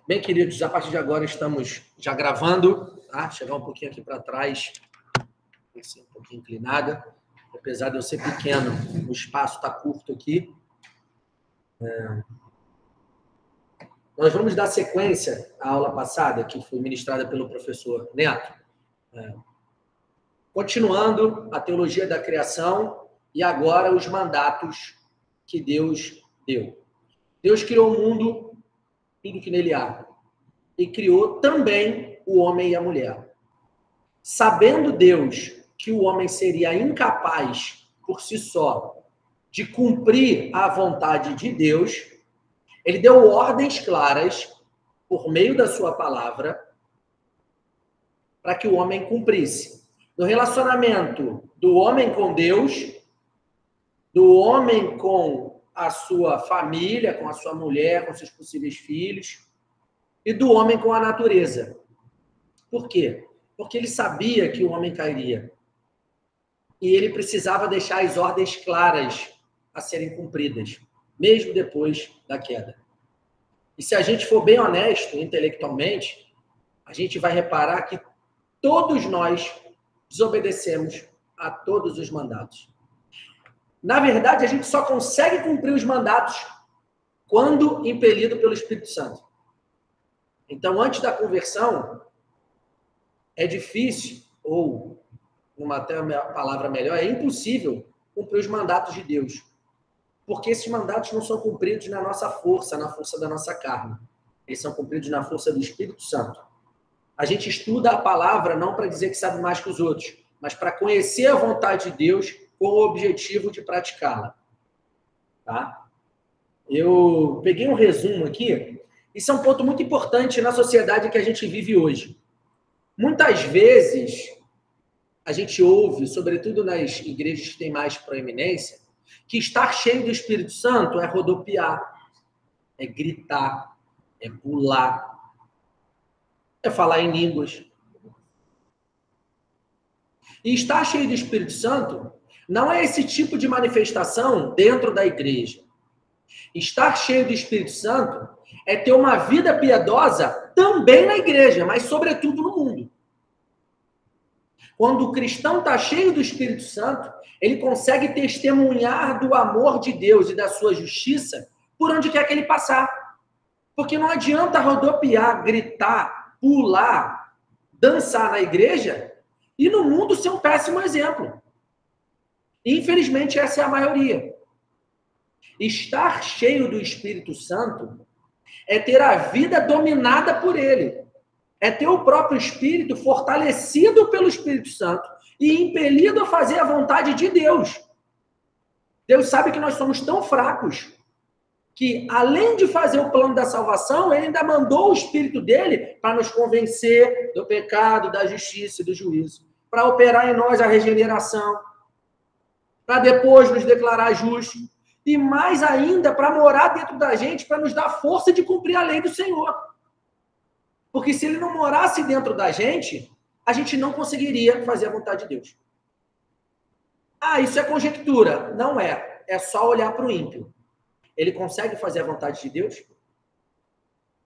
Bem, queridos, a partir de agora estamos já gravando, tá? Chegar um pouquinho aqui para trás, um pouquinho inclinada, apesar de eu ser pequeno, o espaço está curto aqui. Nós vamos dar sequência à aula passada, que foi ministrada pelo professor Neto, continuando a teologia da criação e agora os mandatos que Deus deu. Deus criou o mundo, tudo que nele há, e criou também o homem e a mulher. Sabendo Deus que o homem seria incapaz, por si só, de cumprir a vontade de Deus, ele deu ordens claras, por meio da sua palavra, para que o homem cumprisse. No relacionamento do homem com Deus, do homem com a sua família, com a sua mulher, com seus possíveis filhos, e do homem com a natureza. Por quê? Porque ele sabia que o homem cairia. E ele precisava deixar as ordens claras a serem cumpridas, mesmo depois da queda. E se a gente for bem honesto intelectualmente, a gente vai reparar que todos nós desobedecemos a todos os mandatos. Na verdade, a gente só consegue cumprir os mandatos quando impelido pelo Espírito Santo. Então, antes da conversão, é difícil, ou, até uma palavra melhor, é impossível cumprir os mandatos de Deus. Porque esses mandatos não são cumpridos na nossa força, na força da nossa carne. Eles são cumpridos na força do Espírito Santo. A gente estuda a palavra não para dizer que sabe mais que os outros, mas para conhecer a vontade de Deus com o objetivo de praticá-la. Tá? Eu peguei um resumo aqui. Isso é um ponto muito importante na sociedade que a gente vive hoje. Muitas vezes, a gente ouve, sobretudo nas igrejas que têm mais proeminência, que estar cheio do Espírito Santo é rodopiar, é gritar, é pular, é falar em línguas. E estar cheio do Espírito Santo não é esse tipo de manifestação dentro da igreja. Estar cheio do Espírito Santo é ter uma vida piedosa também na igreja, mas sobretudo no mundo. Quando o cristão está cheio do Espírito Santo, ele consegue testemunhar do amor de Deus e da sua justiça por onde quer que ele passar. Porque não adianta rodopiar, gritar, pular, dançar na igreja e no mundo ser um péssimo exemplo. Infelizmente, essa é a maioria. Estar cheio do Espírito Santo é ter a vida dominada por ele. É ter o próprio Espírito fortalecido pelo Espírito Santo e impelido a fazer a vontade de Deus. Deus sabe que nós somos tão fracos que, além de fazer o plano da salvação, ele ainda mandou o Espírito dele para nos convencer do pecado, da justiça e do juízo, para operar em nós a regeneração, para depois nos declarar justos, e mais ainda para morar dentro da gente, para nos dar força de cumprir a lei do Senhor. Porque se ele não morasse dentro da gente, a gente não conseguiria fazer a vontade de Deus. Ah, isso é conjectura. Não é. É só olhar para o ímpio. Ele consegue fazer a vontade de Deus?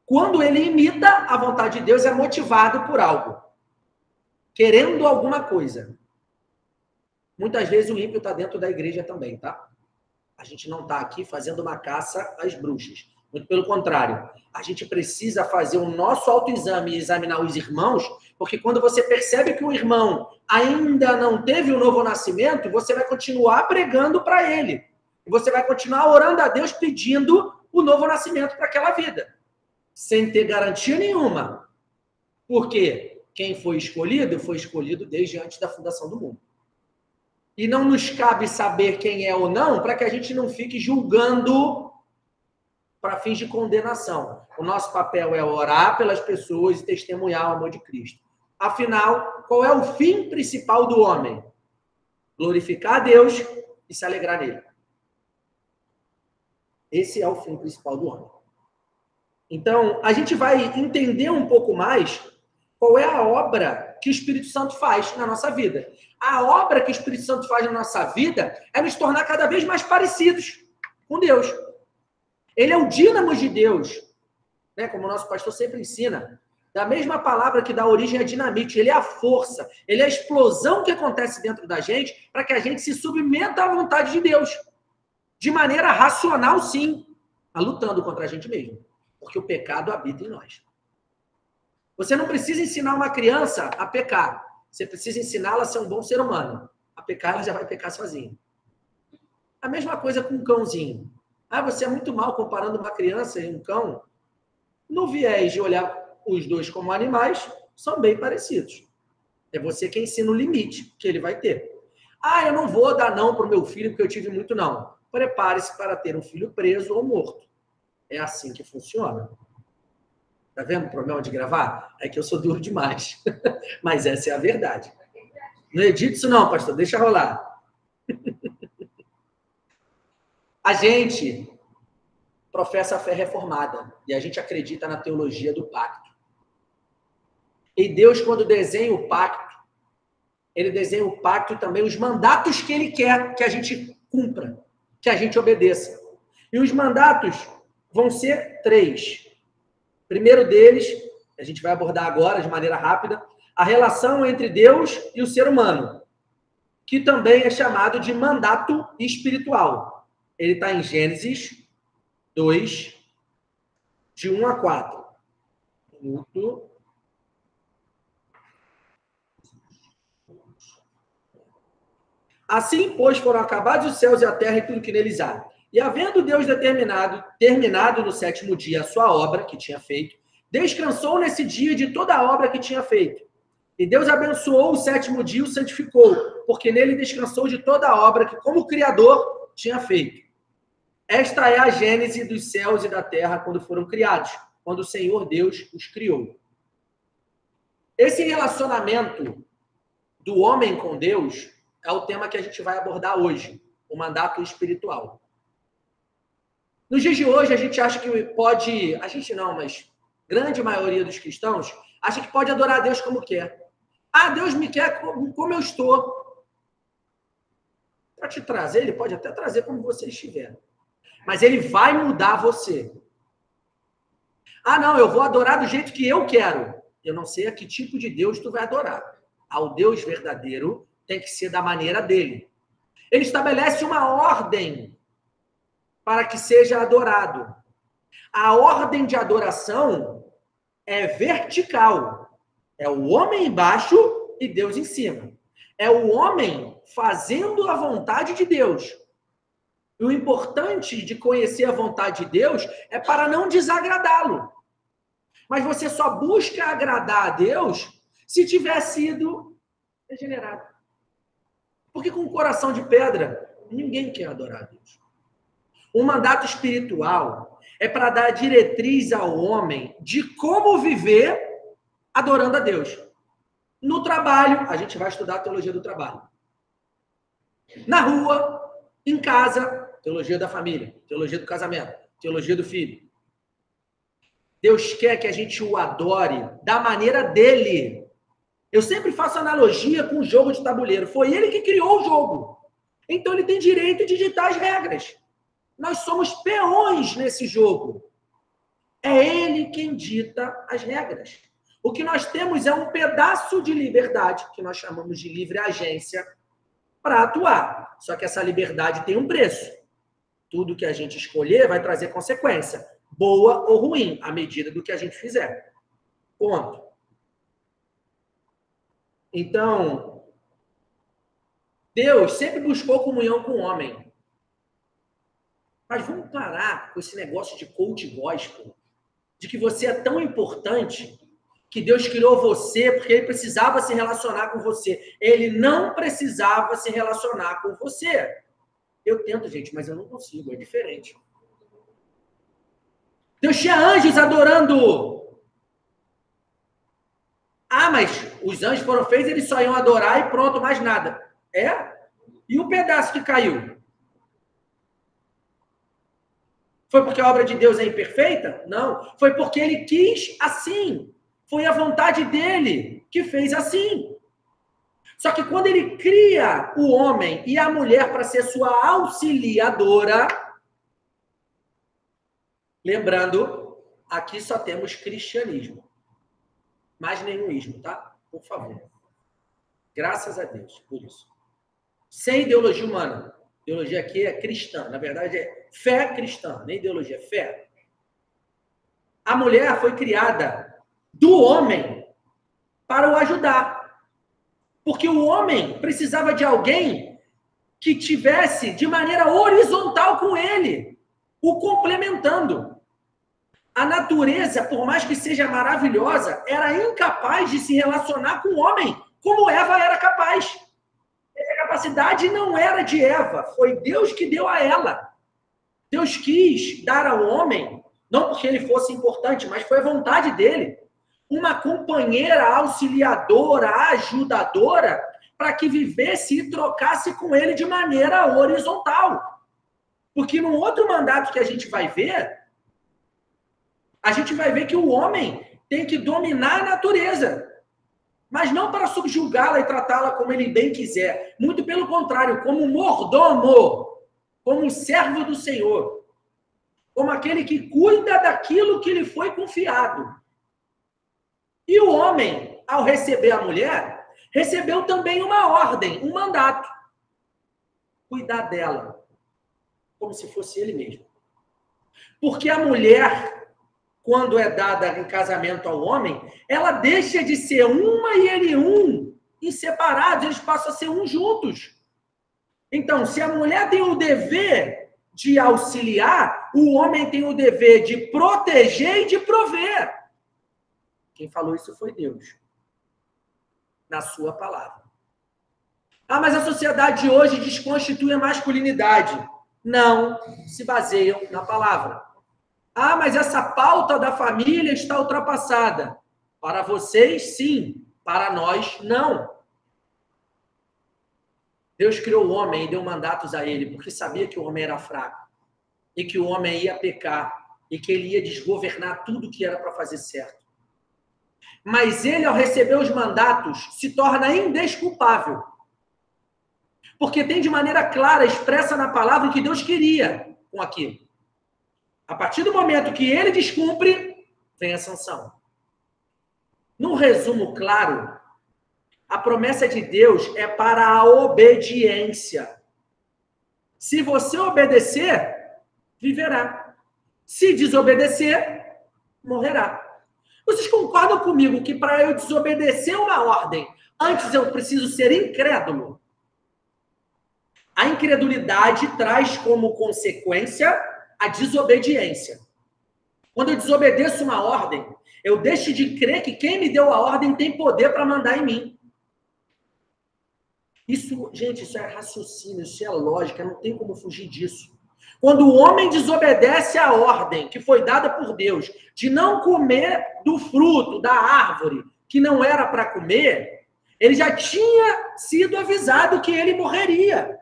Quando ele imita a vontade de Deus, é motivado por algo. Querendo alguma coisa. Muitas vezes o ímpio está dentro da igreja também, tá? A gente não está aqui fazendo uma caça às bruxas. Muito pelo contrário. A gente precisa fazer o nosso autoexame e examinar os irmãos, porque quando você percebe que o irmão ainda não teve o novo nascimento, você vai continuar pregando para ele. E você vai continuar orando a Deus pedindo o novo nascimento para aquela vida. Sem ter garantia nenhuma. Porque quem foi escolhido desde antes da fundação do mundo. E não nos cabe saber quem é ou não, para que a gente não fique julgando para fins de condenação. O nosso papel é orar pelas pessoas e testemunhar o amor de Cristo. Afinal, qual é o fim principal do homem? Glorificar a Deus e se alegrar nele. Esse é o fim principal do homem. Então, a gente vai entender um pouco mais qual é a obra que o Espírito Santo faz na nossa vida. A obra que o Espírito Santo faz na nossa vida é nos tornar cada vez mais parecidos com Deus. Ele é o dínamo de Deus. né? Como o nosso pastor sempre ensina. Da mesma palavra que dá origem à dinamite, ele é a força, ele é a explosão que acontece dentro da gente para que a gente se submeta à vontade de Deus. De maneira racional, sim, mas lutando contra a gente mesmo. Porque o pecado habita em nós. Você não precisa ensinar uma criança a pecar. Você precisa ensiná-la a ser um bom ser humano. A pecar, ela já vai pecar sozinha. A mesma coisa com um cãozinho. Ah, você é muito mal comparando uma criança e um cão. No viés de olhar os dois como animais, são bem parecidos. É você quem ensina o limite que ele vai ter. Ah, eu não vou dar não para o meu filho porque eu tive muito não. Prepare-se para ter um filho preso ou morto. É assim que funciona. Tá vendo o problema de gravar? É que eu sou duro demais. Mas essa é a verdade. Não edita isso não, pastor. Deixa rolar. A gente professa a fé reformada. E a gente acredita na teologia do pacto. E Deus, quando desenha o pacto, ele desenha o pacto e também os mandatos que ele quer que a gente cumpra, que a gente obedeça. E os mandatos vão ser 3. Primeiro deles, a gente vai abordar agora de maneira rápida, a relação entre Deus e o ser humano, que também é chamado de mandato espiritual. Ele está em Gênesis 2, de 1 a 4. Assim, pois, foram acabados os céus e a terra e tudo que neles há. E havendo Deus terminado no 7º dia a sua obra que tinha feito, descansou nesse dia de toda a obra que tinha feito. E Deus abençoou o 7º dia e o santificou, porque nele descansou de toda a obra que, como Criador, tinha feito. Esta é a gênese dos céus e da terra quando foram criados, quando o Senhor Deus os criou. Esse relacionamento do homem com Deus é o tema que a gente vai abordar hoje, o mandato espiritual. Nos dias de hoje, a gente acha que pode... A gente não, mas grande maioria dos cristãos acha que pode adorar a Deus como quer. Ah, Deus me quer como eu estou. Para te trazer, ele pode até trazer como você estiver. Mas ele vai mudar você. Ah, não, eu vou adorar do jeito que eu quero. Eu não sei a que tipo de Deus tu vai adorar. Ao Deus verdadeiro tem que ser da maneira dele. Ele estabelece uma ordem para que seja adorado. A ordem de adoração é vertical. É o homem embaixo e Deus em cima. É o homem fazendo a vontade de Deus. E o importante de conhecer a vontade de Deus é para não desagradá-lo. Mas você só busca agradar a Deus se tiver sido regenerado. Porque com o coração de pedra, ninguém quer adorar a Deus. O mandato espiritual é para dar diretriz ao homem de como viver adorando a Deus. No trabalho, a gente vai estudar a teologia do trabalho. Na rua, em casa, teologia da família, teologia do casamento, teologia do filho. Deus quer que a gente o adore da maneira dele. Eu sempre faço analogia com o jogo de tabuleiro. Foi ele que criou o jogo. Então ele tem direito de ditar as regras. Nós somos peões nesse jogo. É ele quem dita as regras. O que nós temos é um pedaço de liberdade, que nós chamamos de livre agência, para atuar. Só que essa liberdade tem um preço. Tudo que a gente escolher vai trazer consequência, boa ou ruim, à medida do que a gente fizer. Ponto. Então, Deus sempre buscou comunhão com o homem. Mas vamos parar com esse negócio de coach gospel, de que você é tão importante que Deus criou você porque ele precisava se relacionar com você. Ele não precisava se relacionar com você. Eu tento, gente, mas eu não consigo, é diferente. Deus tinha anjos adorando. Ah, mas os anjos foram feitos, eles só iam adorar e pronto, mais nada. É? E o pedaço que caiu? Foi porque a obra de Deus é imperfeita? Não. Foi porque ele quis assim. Foi a vontade dele que fez assim. Só que quando ele cria o homem e a mulher para ser sua auxiliadora, lembrando Aqui só temos cristianismo. Mais nenhum ismo, tá? Por favor. Graças a Deus por isso. Sem ideologia humana. Ideologia aqui é cristã. Na verdade, é fé cristã. Nem ideologia, é fé. A mulher foi criada do homem para o ajudar. Porque o homem precisava de alguém que tivesse de maneira horizontal com ele, o complementando. A natureza, por mais que seja maravilhosa, era incapaz de se relacionar com o homem, como Eva era capaz. Essa capacidade não era de Eva, foi Deus que deu a ela. Deus quis dar ao homem, não porque ele fosse importante, mas foi a vontade dele, uma companheira auxiliadora, ajudadora, para que vivesse e trocasse com ele de maneira horizontal. Porque num outro mandato que a gente vai ver que o homem tem que dominar a natureza, mas não para subjugá-la e tratá-la como ele bem quiser. Muito pelo contrário, como mordomo, como servo do Senhor, como aquele que cuida daquilo que lhe foi confiado. E o homem, ao receber a mulher, recebeu também uma ordem, um mandato. Cuidar dela, como se fosse ele mesmo. Porque a mulher, quando é dada em casamento ao homem, ela deixa de ser uma e ele um, inseparados, eles passam a ser um juntos. Então, se a mulher tem o dever de auxiliar, o homem tem o dever de proteger e de prover. Quem falou isso foi Deus, na sua palavra. Ah, mas a sociedade hoje desconstitui a masculinidade. Não, se baseiam na palavra. Ah, mas essa pauta da família está ultrapassada. Para vocês, sim. Para nós, não. Deus criou o homem e deu mandatos a ele, porque sabia que o homem era fraco. E que o homem ia pecar. E que ele ia desgovernar tudo que era para fazer certo. Mas ele, ao receber os mandatos, se torna indesculpável. Porque tem de maneira clara, expressa na palavra, o que Deus queria com aquilo. A partir do momento que ele descumpre, vem a sanção. Num resumo claro, a promessa de Deus é para a obediência. Se você obedecer, viverá. Se desobedecer, morrerá. Vocês concordam comigo que para eu desobedecer uma ordem, antes eu preciso ser incrédulo? A incredulidade traz como consequência a desobediência. Quando eu desobedeço uma ordem, eu deixo de crer que quem me deu a ordem tem poder para mandar em mim. Isso, gente, isso é raciocínio, isso é lógica, não tem como fugir disso. Quando o homem desobedece a ordem que foi dada por Deus de não comer do fruto da árvore que não era para comer, ele já tinha sido avisado que ele morreria.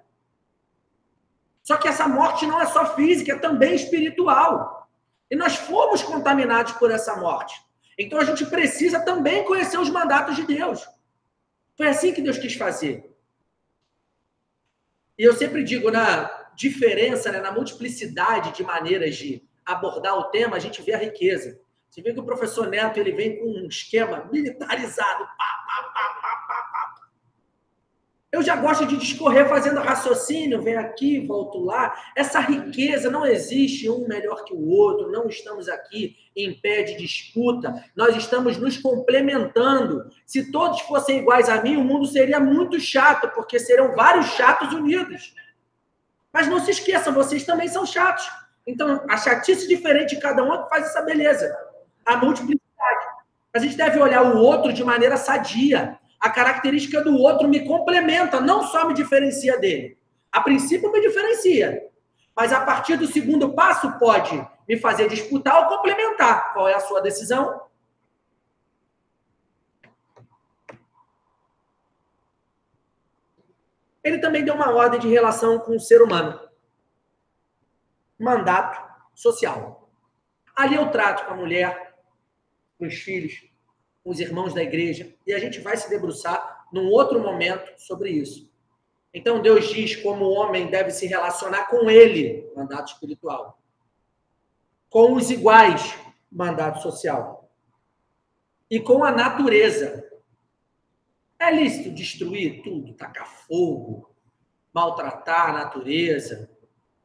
Só que essa morte não é só física, é também espiritual. E nós fomos contaminados por essa morte. Então a gente precisa também conhecer os mandatos de Deus. Foi assim que Deus quis fazer. E eu sempre digo, na diferença, né, na multiplicidade de maneiras de abordar o tema, a gente vê a riqueza. Você vê que o professor Neto ele vem com um esquema militarizado. Eu já gosto de discorrer fazendo raciocínio, venho aqui, volto lá. Essa riqueza não existe um melhor que o outro, não estamos aqui em pé de disputa, nós estamos nos complementando. Se todos fossem iguais a mim, o mundo seria muito chato, porque serão vários chatos unidos. Mas não se esqueçam, vocês também são chatos. Então, a chatice diferente de cada um é que faz essa beleza. A multiplicidade. A gente deve olhar o outro de maneira sadia. A característica do outro me complementa, não só me diferencia dele. A princípio me diferencia, mas a partir do segundo passo pode me fazer disputar ou complementar. Qual é a sua decisão? Ele também deu uma ordem de relação com o ser humano. Mandato social. Ali eu trato com a mulher, com os filhos, com os irmãos da igreja, e a gente vai se debruçar num outro momento sobre isso. Então, Deus diz como o homem deve se relacionar com ele, mandato espiritual. Com os iguais, mandato social. E com a natureza. É lícito destruir tudo, tacar fogo, maltratar a natureza.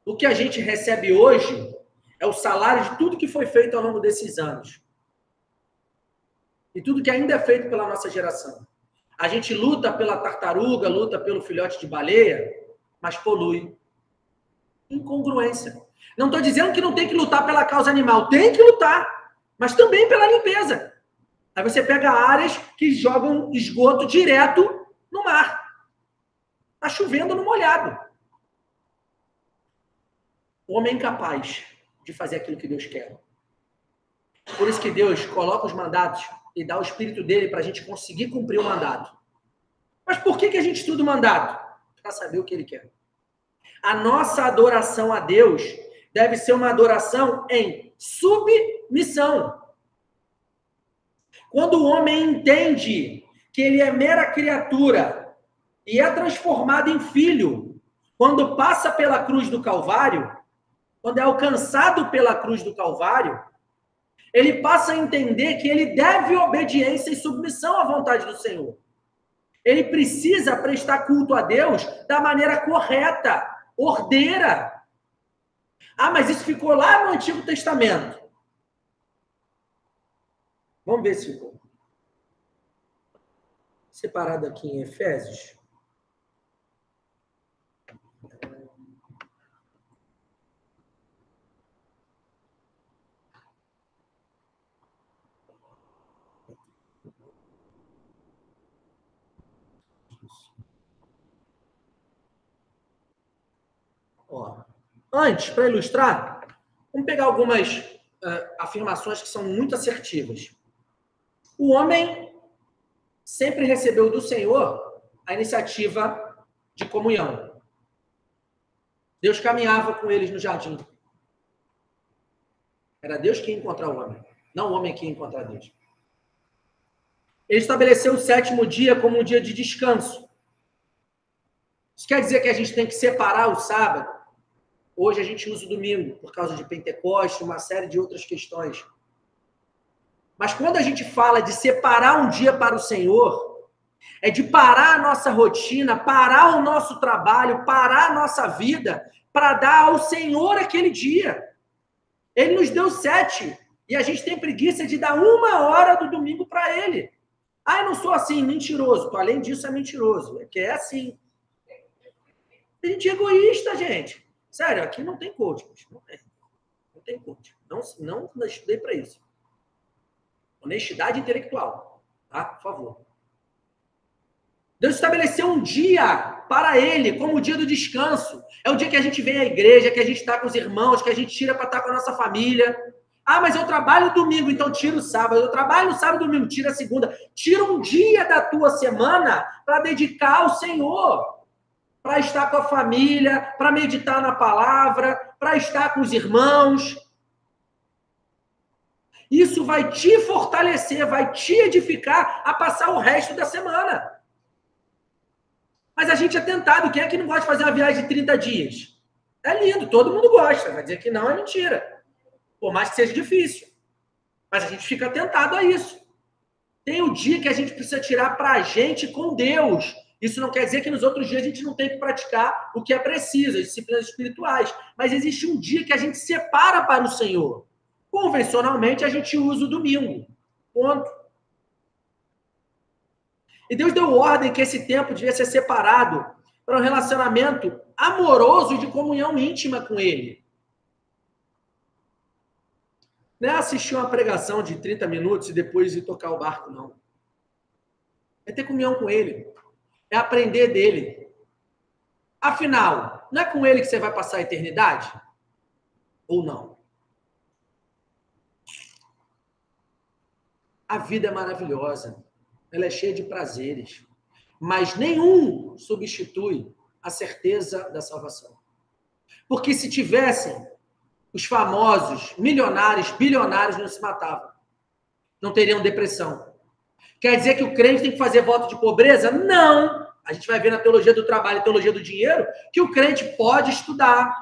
O que a gente recebe hoje é o salário de tudo que foi feito ao longo desses anos. E tudo que ainda é feito pela nossa geração. A gente luta pela tartaruga, luta pelo filhote de baleia, mas polui. Incongruência. Não estou dizendo que não tem que lutar pela causa animal. Tem que lutar, mas também pela limpeza. Aí você pega áreas que jogam esgoto direto no mar. Está chovendo no molhado. O homem é incapaz de fazer aquilo que Deus quer. Por isso que Deus coloca os mandatos e dá o Espírito dele para a gente conseguir cumprir o mandato. Mas por que a gente estuda o mandato? Para saber o que ele quer. A nossa adoração a Deus deve ser uma adoração em submissão. Quando o homem entende que ele é mera criatura e é transformado em filho, quando passa pela cruz do Calvário, quando é alcançado pela cruz do Calvário, ele passa a entender que ele deve obediência e submissão à vontade do Senhor. Ele precisa prestar culto a Deus da maneira correta, ordeira. Ah, mas isso ficou lá no Antigo Testamento. Vamos ver se ficou. Separado aqui em Efésios. Ó, antes, para ilustrar, vamos pegar algumas afirmações que são muito assertivas. O homem sempre recebeu do Senhor a iniciativa de comunhão. Deus caminhava com eles no jardim. Era Deus que ia encontrar o homem, não o homem que ia encontrar Deus. Ele estabeleceu o 7º dia como um dia de descanso. Isso quer dizer que a gente tem que separar o sábado. Hoje a gente usa o domingo, por causa de Pentecostes, uma série de outras questões. Mas quando a gente fala de separar um dia para o Senhor, é de parar a nossa rotina, parar o nosso trabalho, parar a nossa vida, para dar ao Senhor aquele dia. Ele nos deu 7, e a gente tem preguiça de dar 1 hora do domingo para Ele. Ah, eu não sou assim, mentiroso. Além disso, é mentiroso. É que é assim. A gente é egoísta, gente. Sério, aqui não tem coach. Não tem coach. Não estudei para isso. Honestidade intelectual. Tá? Por favor. Deus estabeleceu um dia para Ele, como o dia do descanso. É o dia que a gente vem à igreja, que a gente está com os irmãos, que a gente tira para estar com a nossa família. Ah, mas eu trabalho domingo, então tira o sábado. Eu trabalho no sábado e domingo, tira a segunda. Tira um dia da tua semana para dedicar ao Senhor. Para estar com a família, para meditar na palavra, para estar com os irmãos. Isso vai te fortalecer, vai te edificar a passar o resto da semana. Mas a gente é tentado. Quem é que não gosta de fazer uma viagem de 30 dias? É lindo, todo mundo gosta. Vai dizer que não é mentira. Por mais que seja difícil. Mas a gente fica tentado a isso. Tem o dia que a gente precisa tirar para a gente com Deus. Isso não quer dizer que nos outros dias a gente não tem que praticar o que é preciso, as disciplinas espirituais. Mas existe um dia que a gente separa para o Senhor. Convencionalmente, a gente usa o domingo. Ponto. E Deus deu ordem que esse tempo devia ser separado para um relacionamento amoroso e de comunhão íntima com Ele. Não é assistir uma pregação de 30 minutos e depois ir tocar o barco, não. É ter comunhão com Ele. É aprender dele. Afinal, não é com Ele que você vai passar a eternidade? Ou não? A vida é maravilhosa. Ela é cheia de prazeres. Mas nenhum substitui a certeza da salvação. Porque se tivessem, os famosos milionários, bilionários não se matavam. Não teriam depressão. Quer dizer que o crente tem que fazer voto de pobreza? Não! A gente vai ver na teologia do trabalho e teologia do dinheiro que o crente pode estudar.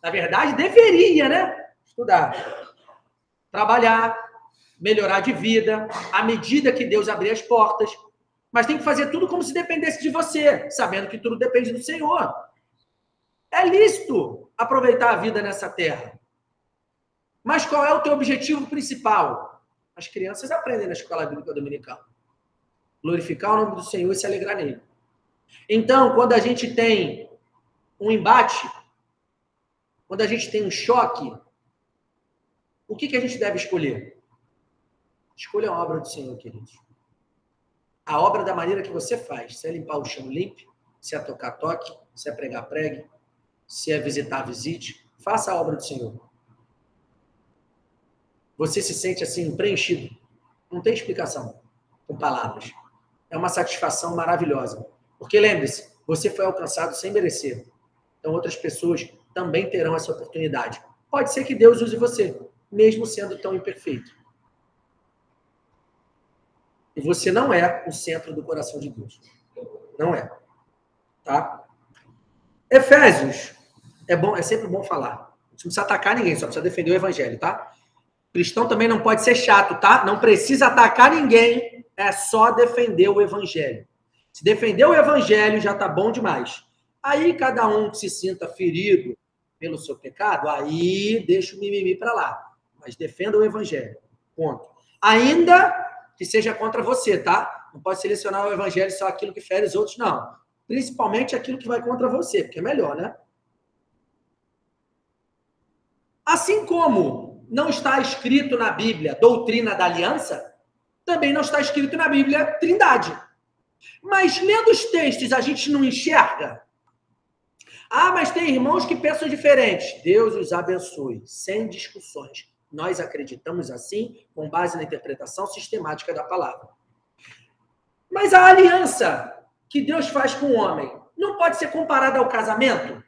Na verdade, deveria, né? Estudar. trabalhar, melhorar de vida, à medida que Deus abrir as portas. Mas tem que fazer tudo como se dependesse de você, sabendo que tudo depende do Senhor. É lícito aproveitar a vida nessa terra. Mas qual é o teu objetivo principal? As crianças aprendem na escola bíblica dominical. Glorificar o nome do Senhor e se alegrar nele. Então, quando a gente tem um embate, quando a gente tem um choque, o que a gente deve escolher? Escolha a obra do Senhor, queridos. A obra da maneira que você faz. Se é limpar o chão, limpe. Se é tocar, toque. Se é pregar, pregue. Se é visitar, visite. Faça a obra do Senhor. Você se sente assim, preenchido. Não tem explicação com palavras. É uma satisfação maravilhosa. Porque lembre-se, você foi alcançado sem merecer. Então outras pessoas também terão essa oportunidade. Pode ser que Deus use você, mesmo sendo tão imperfeito. E você não é o centro do coração de Deus. Não é. Tá? Efésios. É sempre bom falar. Não precisa atacar ninguém, só precisa defender o evangelho, tá? Cristão também não pode ser chato, tá? Não precisa atacar ninguém, é só defender o evangelho. Se defender o evangelho, já tá bom demais. Aí, cada um que se sinta ferido pelo seu pecado, aí deixa o mimimi para lá. Mas defenda o evangelho. Ponto. Ainda que seja contra você, tá? Não pode selecionar o evangelho só aquilo que fere os outros, não. Principalmente aquilo que vai contra você, porque é melhor, né? Assim como não está escrito na Bíblia doutrina da aliança, também não está escrito na Bíblia trindade. Mas lendo os textos a gente não enxerga. Ah, mas tem irmãos que pensam diferente. Deus os abençoe, sem discussões. Nós acreditamos assim, com base na interpretação sistemática da palavra. Mas a aliança que Deus faz com o homem não pode ser comparada ao casamento?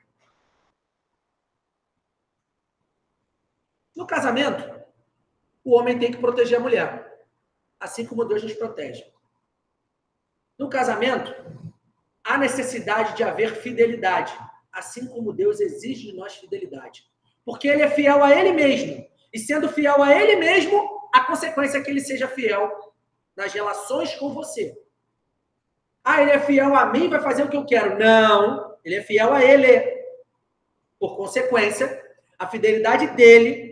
No casamento, o homem tem que proteger a mulher, assim como Deus nos protege. No casamento, há necessidade de haver fidelidade, assim como Deus exige de nós fidelidade. Porque ele é fiel a ele mesmo. E sendo fiel a ele mesmo, a consequência é que ele seja fiel nas relações com você. Ah, ele é fiel a mim, vai fazer o que eu quero. Não, ele é fiel a ele. Por consequência, a fidelidade dele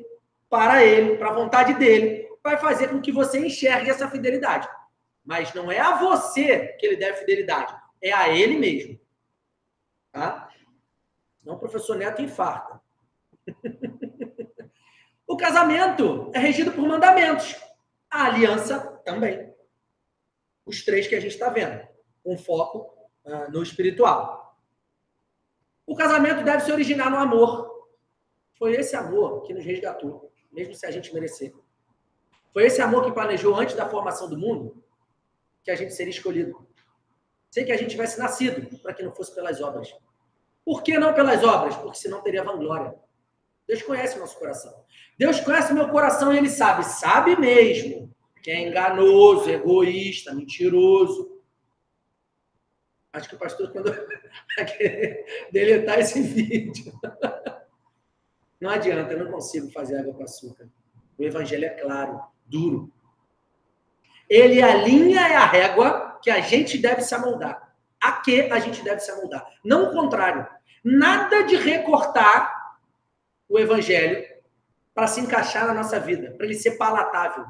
para ele, para a vontade dele, vai fazer com que você enxergue essa fidelidade. Mas não é a você que ele deve fidelidade, é a ele mesmo. Tá? Não, o professor Neto infarta. O casamento é regido por mandamentos. A aliança também. Os 3 que a gente está vendo, com foco no espiritual. O casamento deve se originar no amor. Foi esse amor que nos resgatou, mesmo se a gente merecer. Foi esse amor que planejou antes da formação do mundo que a gente seria escolhido. Sem que a gente tivesse nascido, para que não fosse pelas obras. Por que não pelas obras? Porque senão teria vanglória. Deus conhece o nosso coração. Deus conhece o meu coração e ele sabe mesmo, que é enganoso, egoísta, mentiroso. Acho que o pastor, quando deletar esse vídeo. Não adianta, eu não consigo fazer água com açúcar. O evangelho é claro, duro. Ele alinha a régua que a gente deve se amoldar. A que a gente deve se amoldar. Não o contrário. Nada de recortar o evangelho para se encaixar na nossa vida, para ele ser palatável.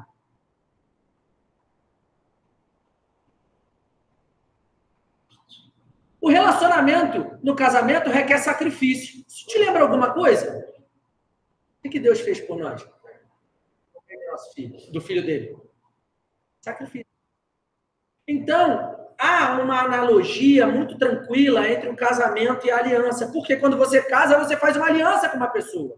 O relacionamento no casamento requer sacrifício. Isso te lembra alguma coisa? O que Deus fez por nós? Nosso filho, do filho dele. Sacrifício. Então, há uma analogia muito tranquila entre o casamento e a aliança. Porque quando você casa, você faz uma aliança com uma pessoa.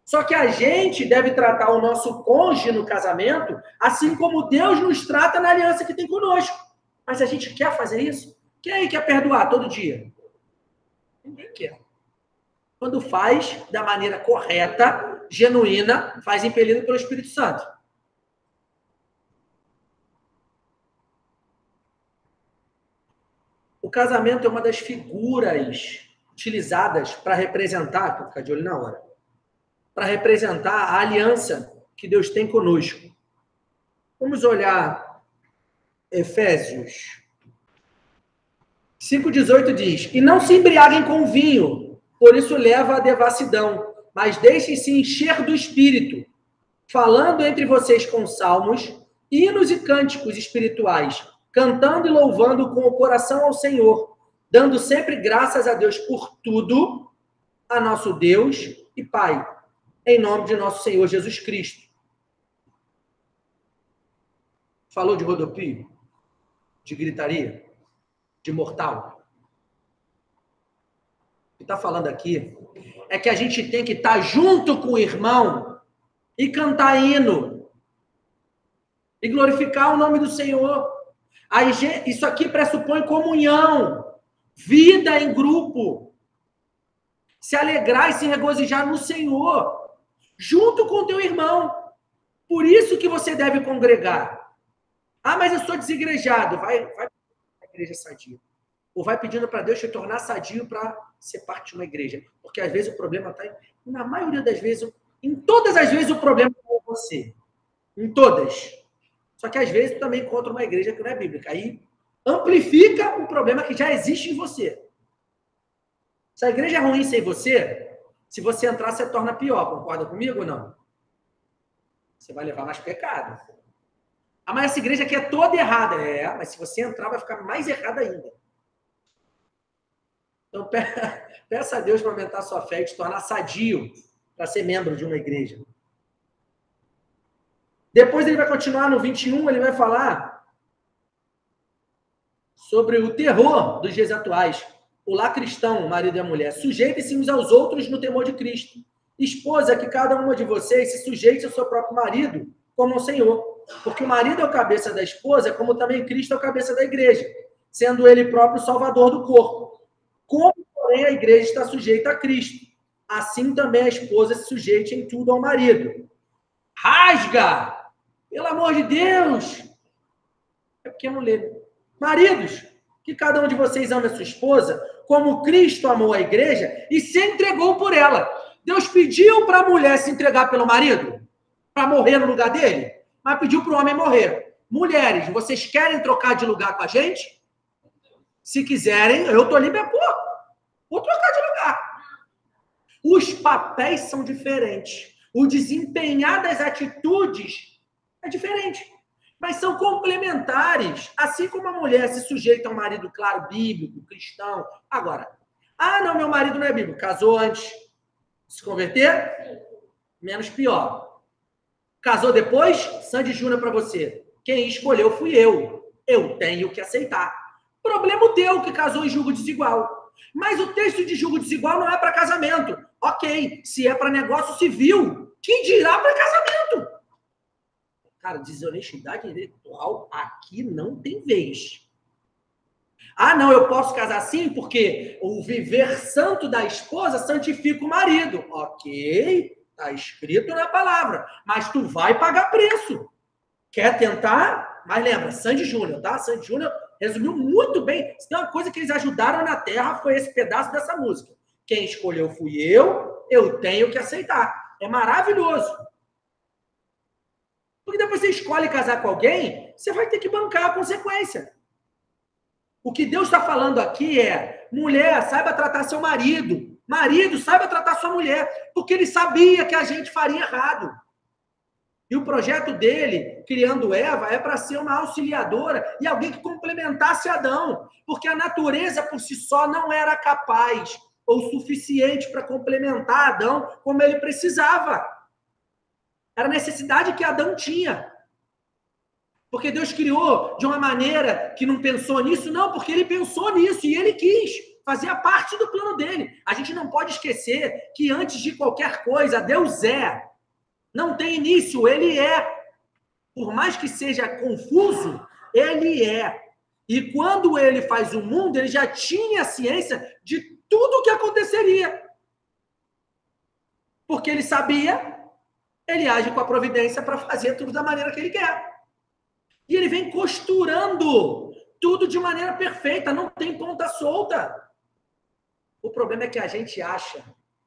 Só que a gente deve tratar o nosso cônjuge no casamento assim como Deus nos trata na aliança que tem conosco. Mas a gente quer fazer isso? Quem aí quer perdoar todo dia? Ninguém quer. Quando faz da maneira correta, genuína, faz impelido pelo Espírito Santo. O casamento é uma das figuras utilizadas para representar, vou ficar de olho na hora, para representar a aliança que Deus tem conosco. Vamos olhar Efésios 5,18 diz: e não se embriaguem com vinho, por isso leva à devassidão, mas deixem-se encher do Espírito, falando entre vocês com salmos, hinos e cânticos espirituais, cantando e louvando com o coração ao Senhor, dando sempre graças a Deus por tudo, a nosso Deus e Pai, em nome de nosso Senhor Jesus Cristo. Falou de rodopio? De gritaria? De mortal? O que está falando aqui é que a gente tem que estar junto com o irmão e cantar hino e glorificar o nome do Senhor. Aí, isso aqui pressupõe comunhão, vida em grupo, se alegrar e se regozijar no Senhor, junto com o teu irmão. Por isso que você deve congregar. Ah, mas eu sou desigrejado. Vai para a igreja sadia. Ou vai pedindo para Deus te tornar sadio para ser parte de uma igreja. Porque às vezes o problema está... Na maioria das vezes, em todas as vezes o problema está em você. Em todas. Só que às vezes também encontra uma igreja que não é bíblica. Aí amplifica o problema que já existe em você. Se a igreja é ruim sem você, se você entrar, você torna pior. Concorda comigo ou não? Você vai levar mais pecado. Ah, mas essa igreja aqui é toda errada. É, mas se você entrar, vai ficar mais errada ainda. Então, peça a Deus para aumentar a sua fé e te tornar sadio para ser membro de uma igreja. Depois ele vai continuar no 21, ele vai falar sobre o terror dos dias atuais. O lar cristão, o marido e a mulher. Sujeitem-se uns aos outros no temor de Cristo. Esposa, que cada uma de vocês se sujeite ao seu próprio marido como ao Senhor. Porque o marido é o cabeça da esposa, como também Cristo é o cabeça da igreja, sendo ele próprio o salvador do corpo. Como, porém, a igreja está sujeita a Cristo, assim também a esposa se sujeite em tudo ao marido. Rasga! Pelo amor de Deus! É porque eu não leio. Maridos, que cada um de vocês ame a sua esposa, como Cristo amou a igreja e se entregou por ela. Deus pediu para a mulher se entregar pelo marido? Para morrer no lugar dele? Mas pediu para o homem morrer. Mulheres, vocês querem trocar de lugar com a gente? Se quiserem, eu estou livre. Pô, vou trocar de lugar. Os papéis são diferentes. O desempenhar das atitudes é diferente. Mas são complementares. Assim como a mulher se sujeita a um marido, claro, bíblico, cristão. Agora, não, meu marido não é bíblico. Casou antes de se converter? Menos pior. Casou depois? Sandy Júnior para você. Quem escolheu fui eu. Eu tenho que aceitar. Problema teu que casou em julgo desigual. Mas o texto de julgo desigual não é para casamento. Ok, se é para negócio civil, quem dirá para casamento? Cara, desonestidade intelectual aqui não tem vez. Não, eu posso casar sim porque o viver santo da esposa santifica o marido. Ok, está escrito na palavra, mas tu vai pagar preço. Quer tentar? Mas lembra, Sandy Júnior, tá? Sandy Júnior resumiu muito bem. Se tem uma coisa que eles ajudaram na Terra, foi esse pedaço dessa música. Quem escolheu fui eu tenho que aceitar. É maravilhoso. Porque depois você escolhe casar com alguém, você vai ter que bancar a consequência. O que Deus está falando aqui é, mulher, saiba tratar seu marido. Marido, saiba tratar sua mulher. Porque ele sabia que a gente faria errado. E o projeto dele, criando Eva, é para ser uma auxiliadora e alguém que complementasse Adão. Porque a natureza por si só não era capaz ou suficiente para complementar Adão como ele precisava. Era a necessidade que Adão tinha. Porque Deus criou de uma maneira que não pensou nisso? Não, porque ele pensou nisso e ele quis. Fazia parte do plano dele. A gente não pode esquecer que antes de qualquer coisa, Deus é. Não tem início, ele é. Por mais que seja confuso, ele é. E quando ele faz o mundo, ele já tinha ciência de tudo o que aconteceria. Porque ele sabia, ele age com a providência para fazer tudo da maneira que ele quer. E ele vem costurando tudo de maneira perfeita, não tem ponta solta. O problema é que a gente acha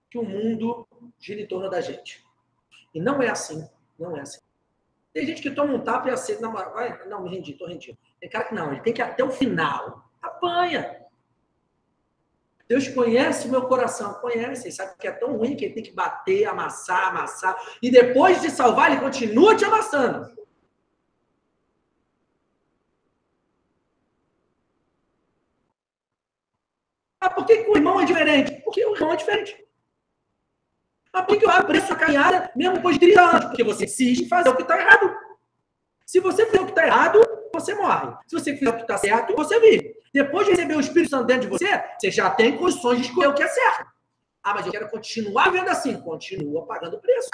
que o mundo gira em torno da gente. E não é assim. Não é assim. Tem gente que toma um tapa e aceita, não, vai, não, me rendi, tô rendido. Tem cara que não, ele tem que ir até o final. Apanha. Deus conhece o meu coração, conhece, ele sabe que é tão ruim que ele tem que bater, amassar, e depois de salvar, ele continua te amassando. Ah, por que o irmão é diferente? Porque o irmão é diferente. Mas por que eu abri essa caminhada mesmo depois de 30 anos? Porque você insiste em fazer o que está errado. Se você fizer o que está errado, você morre. Se você fizer o que está certo, você vive. Depois de receber o Espírito Santo dentro de você, você já tem condições de escolher o que é certo. Ah, mas eu quero continuar vendo assim. Continua pagando o preço.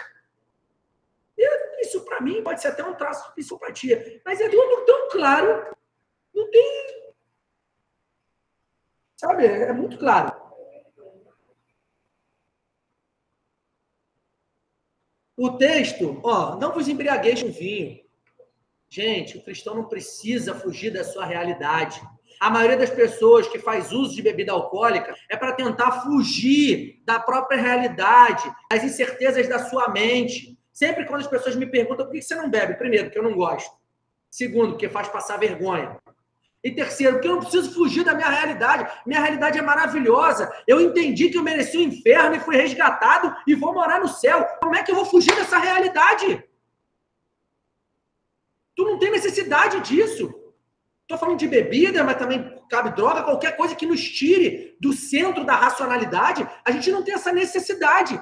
E isso, para mim, pode ser até um traço de psicopatia. Mas é tudo tão claro. Não tem... Sabe? É muito claro. O texto, ó, não vos embriagueis com vinho. Gente, o cristão não precisa fugir da sua realidade. A maioria das pessoas que faz uso de bebida alcoólica é para tentar fugir da própria realidade, das incertezas da sua mente. Sempre quando as pessoas me perguntam por que você não bebe, primeiro, porque eu não gosto. Segundo, porque faz passar vergonha. E terceiro, porque eu não preciso fugir da minha realidade. Minha realidade é maravilhosa. Eu entendi que eu mereci o inferno e fui resgatado e vou morar no céu. Como é que eu vou fugir dessa realidade? Tu não tem necessidade disso. Estou falando de bebida, mas também cabe droga, qualquer coisa que nos tire do centro da racionalidade. A gente não tem essa necessidade.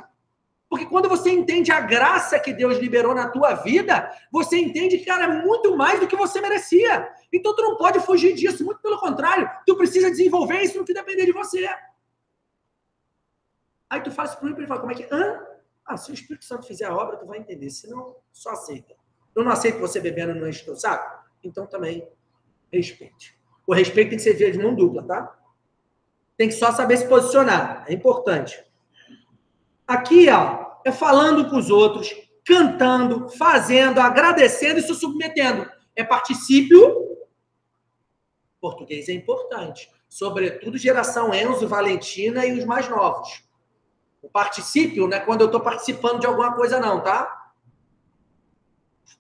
Porque quando você entende a graça que Deus liberou na tua vida, você entende que, cara, é muito mais do que você merecia. Então, tu não pode fugir disso. Muito pelo contrário, tu precisa desenvolver isso no que depender de você. Aí tu faz pro e fala, como é que... se o Espírito Santo fizer a obra, tu vai entender. Senão, só aceita. Eu não aceito você bebendo no enche teu saco? Então, também, respeite. O respeito tem que ser via de mão dupla, tá? Tem que só saber se posicionar. É importante. Aqui, ó, é falando com os outros, cantando, fazendo, agradecendo e se submetendo. É particípio. Português é importante. Sobretudo geração Enzo, Valentina e os mais novos. O particípio não é quando eu estou participando de alguma coisa, não, tá?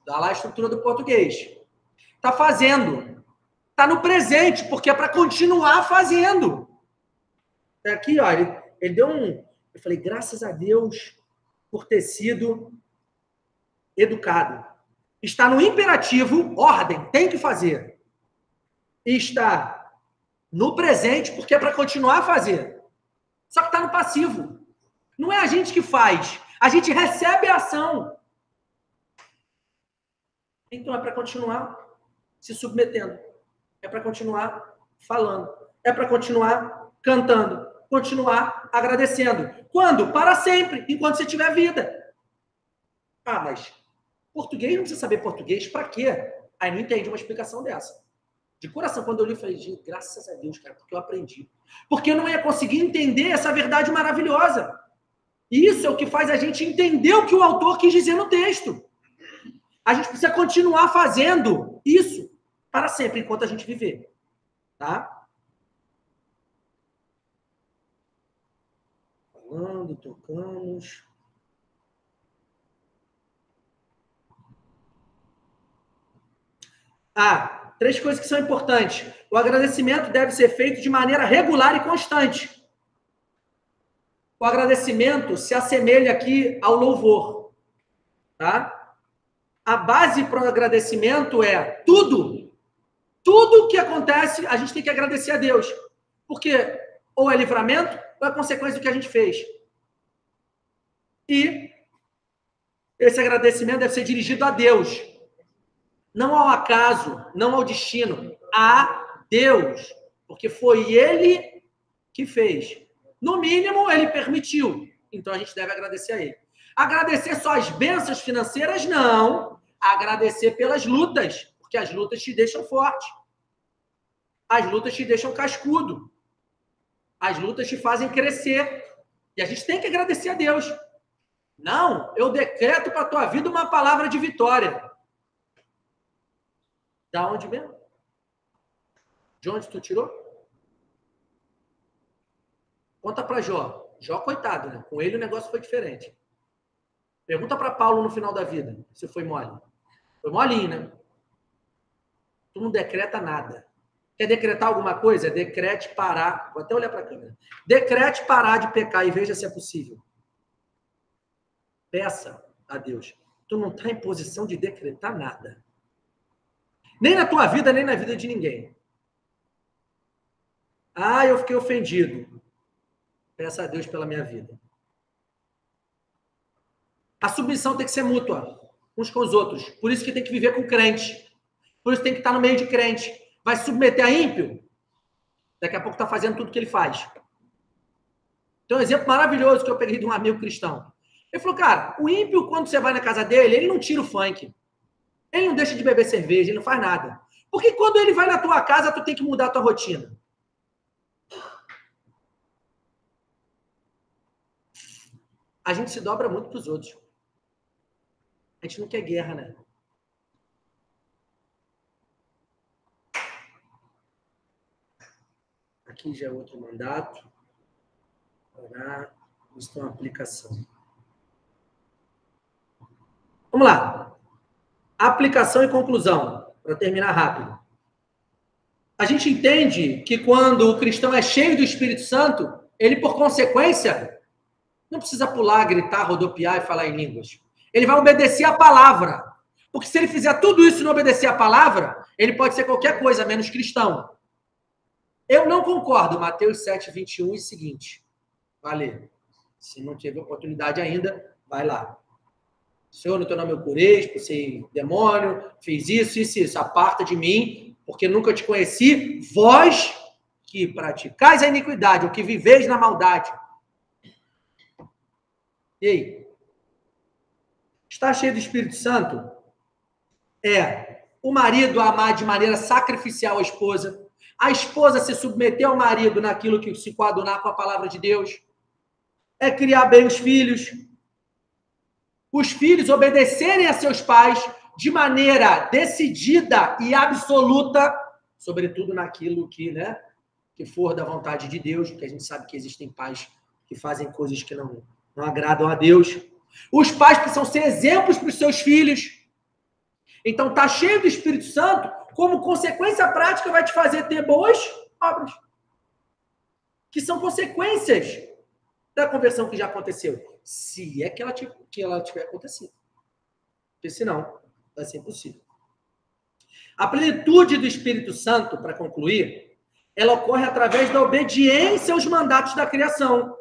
Dá lá a estrutura do português. Tá fazendo. Tá no presente, porque é para continuar fazendo. Aqui, ó, ele deu um... Eu falei, graças a Deus por ter sido educado. Está no imperativo, ordem, tem que fazer. E está no presente, porque é para continuar a fazer. Só que está no passivo. Não é a gente que faz. A gente recebe a ação. Então é para continuar se submetendo. É para continuar falando. É para continuar cantando. Continuar agradecendo. Quando? Para sempre, enquanto você tiver vida. Ah, mas português não precisa saber português, para quê? Aí não entende uma explicação dessa. De coração, quando eu li, eu falei, gente, graças a Deus, cara, porque eu aprendi. Porque eu não ia conseguir entender essa verdade maravilhosa. Isso é o que faz a gente entender o que o autor quis dizer no texto. A gente precisa continuar fazendo isso para sempre, enquanto a gente viver. Tá? Falando, tocamos. Três coisas que são importantes. O agradecimento deve ser feito de maneira regular e constante. O agradecimento se assemelha aqui ao louvor. Tá? A base para o agradecimento é tudo. Tudo que acontece, a gente tem que agradecer a Deus. Porque ou é livramento ou é consequência do que a gente fez. E esse agradecimento deve ser dirigido a Deus. Não ao acaso, não ao destino. A Deus. Porque foi Ele que fez. No mínimo, Ele permitiu. Então, a gente deve agradecer a Ele. Agradecer só as bênçãos financeiras? Não. Agradecer pelas lutas. Porque as lutas te deixam forte. As lutas te deixam cascudo. As lutas te fazem crescer. E a gente tem que agradecer a Deus. Não, eu decreto para a tua vida uma palavra de vitória. Da onde mesmo? De onde tu tirou? Conta para Jó. Jó, coitado, né? Com ele o negócio foi diferente. Pergunta para Paulo no final da vida, se foi mole. Foi molinho, né? Tu não decreta nada. Quer decretar alguma coisa? Decrete parar. Vou até olhar para a câmera. Decrete parar de pecar e veja se é possível. Peça a Deus. Tu não está em posição de decretar nada. Nem na tua vida, nem na vida de ninguém. Ah, eu fiquei ofendido. Peça a Deus pela minha vida. A submissão tem que ser mútua, uns com os outros. Por isso que tem que viver com crente. Por isso tem que estar no meio de crente. Vai se submeter a ímpio? Daqui a pouco está fazendo tudo que ele faz. Tem um exemplo maravilhoso que eu peguei de um amigo cristão. Ele falou, cara, o ímpio, quando você vai na casa dele, ele não tira o funk. Ele não deixa de beber cerveja, ele não faz nada. Porque quando ele vai na tua casa, tu tem que mudar a tua rotina. A gente se dobra muito para os outros. A gente não quer guerra, né? Aqui já é outro mandato. Para isso é uma aplicação. Vamos lá. Aplicação e conclusão, para terminar rápido. A gente entende que quando o cristão é cheio do Espírito Santo, ele, por consequência, não precisa pular, gritar, rodopiar e falar em línguas. Ele vai obedecer a palavra. Porque se ele fizer tudo isso e não obedecer a palavra, ele pode ser qualquer coisa, menos cristão. Eu não concordo. Mateus 7, 21 e seguinte. Vale. Se não teve oportunidade ainda, vai lá. Senhor, no teu nome eu curei, expulsei demônio, fiz isso, isso, isso. Aparta de mim, porque nunca te conheci. Vós que praticais a iniquidade, ou que viveis na maldade. E aí? Estar cheio do Espírito Santo é o marido amar de maneira sacrificial a esposa se submeter ao marido naquilo que se coadunar com a palavra de Deus, é criar bem os filhos obedecerem a seus pais de maneira decidida e absoluta, sobretudo naquilo que, né, que for da vontade de Deus, porque a gente sabe que existem pais que fazem coisas que não agradam a Deus. Os pais precisam ser exemplos para os seus filhos. Então, estar cheio do Espírito Santo, como consequência prática, vai te fazer ter boas obras. Que são consequências da conversão que já aconteceu. Se é que ela tiver acontecido. Porque senão, vai ser impossível. A plenitude do Espírito Santo, para concluir, ela ocorre através da obediência aos mandatos da criação.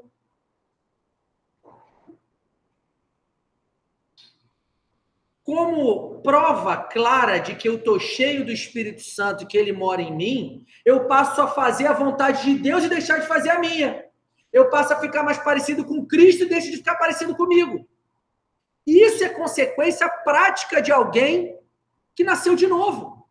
Como prova clara de que eu estou cheio do Espírito Santo e que ele mora em mim, eu passo a fazer a vontade de Deus e deixar de fazer a minha. Eu passo a ficar mais parecido com Cristo e deixo de ficar parecido comigo. Isso é consequência prática de alguém que nasceu de novo.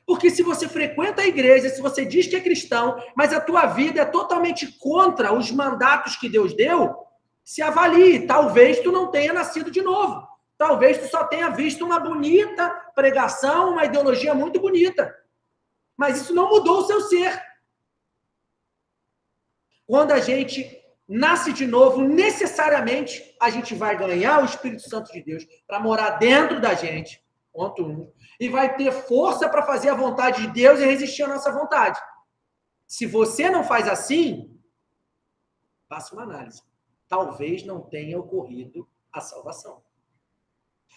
Porque se você frequenta a igreja, se você diz que é cristão, mas a tua vida é totalmente contra os mandatos que Deus deu, se avalie. Talvez tu não tenha nascido de novo. Talvez tu só tenha visto uma bonita pregação, uma ideologia muito bonita. Mas isso não mudou o seu ser. Quando a gente nasce de novo, necessariamente a gente vai ganhar o Espírito Santo de Deus para morar dentro da gente, ponto 1, e vai ter força para fazer a vontade de Deus e resistir à nossa vontade. Se você não faz assim, faça uma análise. Talvez não tenha ocorrido a salvação.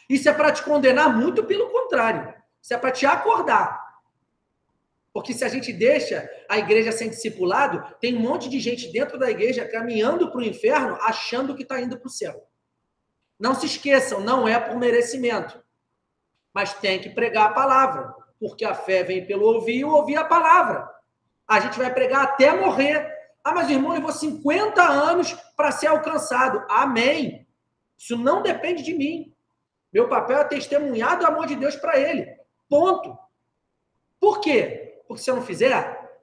Isso é para te condenar? Muito pelo contrário. Isso é para te acordar. Porque se a gente deixa a igreja sem discipulado, tem um monte de gente dentro da igreja caminhando para o inferno, achando que está indo para o céu. Não se esqueçam, não é por merecimento. Mas tem que pregar a palavra. Porque a fé vem pelo ouvir e ouvir a palavra. A gente vai pregar até morrer. Ah, mas irmão, eu levou 50 anos para ser alcançado. Amém. Isso não depende de mim. Meu papel é testemunhar do amor de Deus para ele. Ponto. Por quê? Porque se eu não fizer,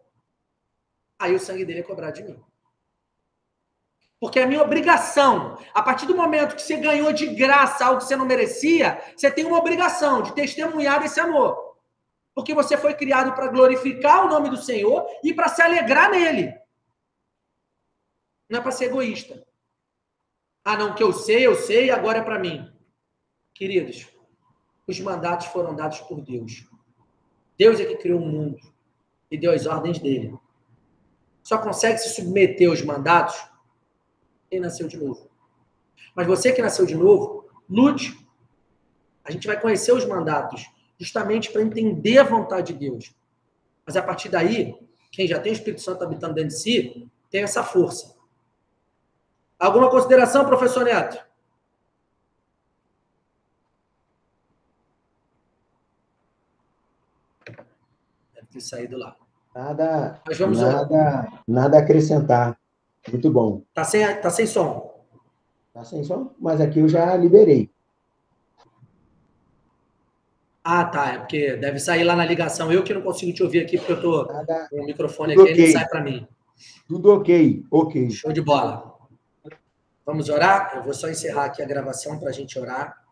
aí o sangue dele é cobrado de mim. Porque é a minha obrigação. A partir do momento que você ganhou de graça algo que você não merecia, você tem uma obrigação de testemunhar desse amor. Porque você foi criado para glorificar o nome do Senhor e para se alegrar nele. Não é para ser egoísta. Ah, não, que eu sei, agora é para mim. Queridos, os mandatos foram dados por Deus. Deus é que criou o mundo e deu as ordens dele. Só consegue se submeter aos mandatos quem nasceu de novo. Mas você que nasceu de novo, lute. A gente vai conhecer os mandatos justamente para entender a vontade de Deus. Mas a partir daí, quem já tem o Espírito Santo habitando dentro de si, tem essa força. Alguma consideração, professor Neto? Deve ter saído lá. Mas vamos nada a acrescentar. Muito bom. Tá sem som. Tá sem som? Mas aqui eu já liberei. Ah, tá. É porque deve sair lá na ligação. Eu que não consigo te ouvir aqui, porque eu tô com o microfone aqui, ele sai para mim. Tudo ok. Show de bola. Vamos orar? Eu vou só encerrar aqui a gravação para a gente orar.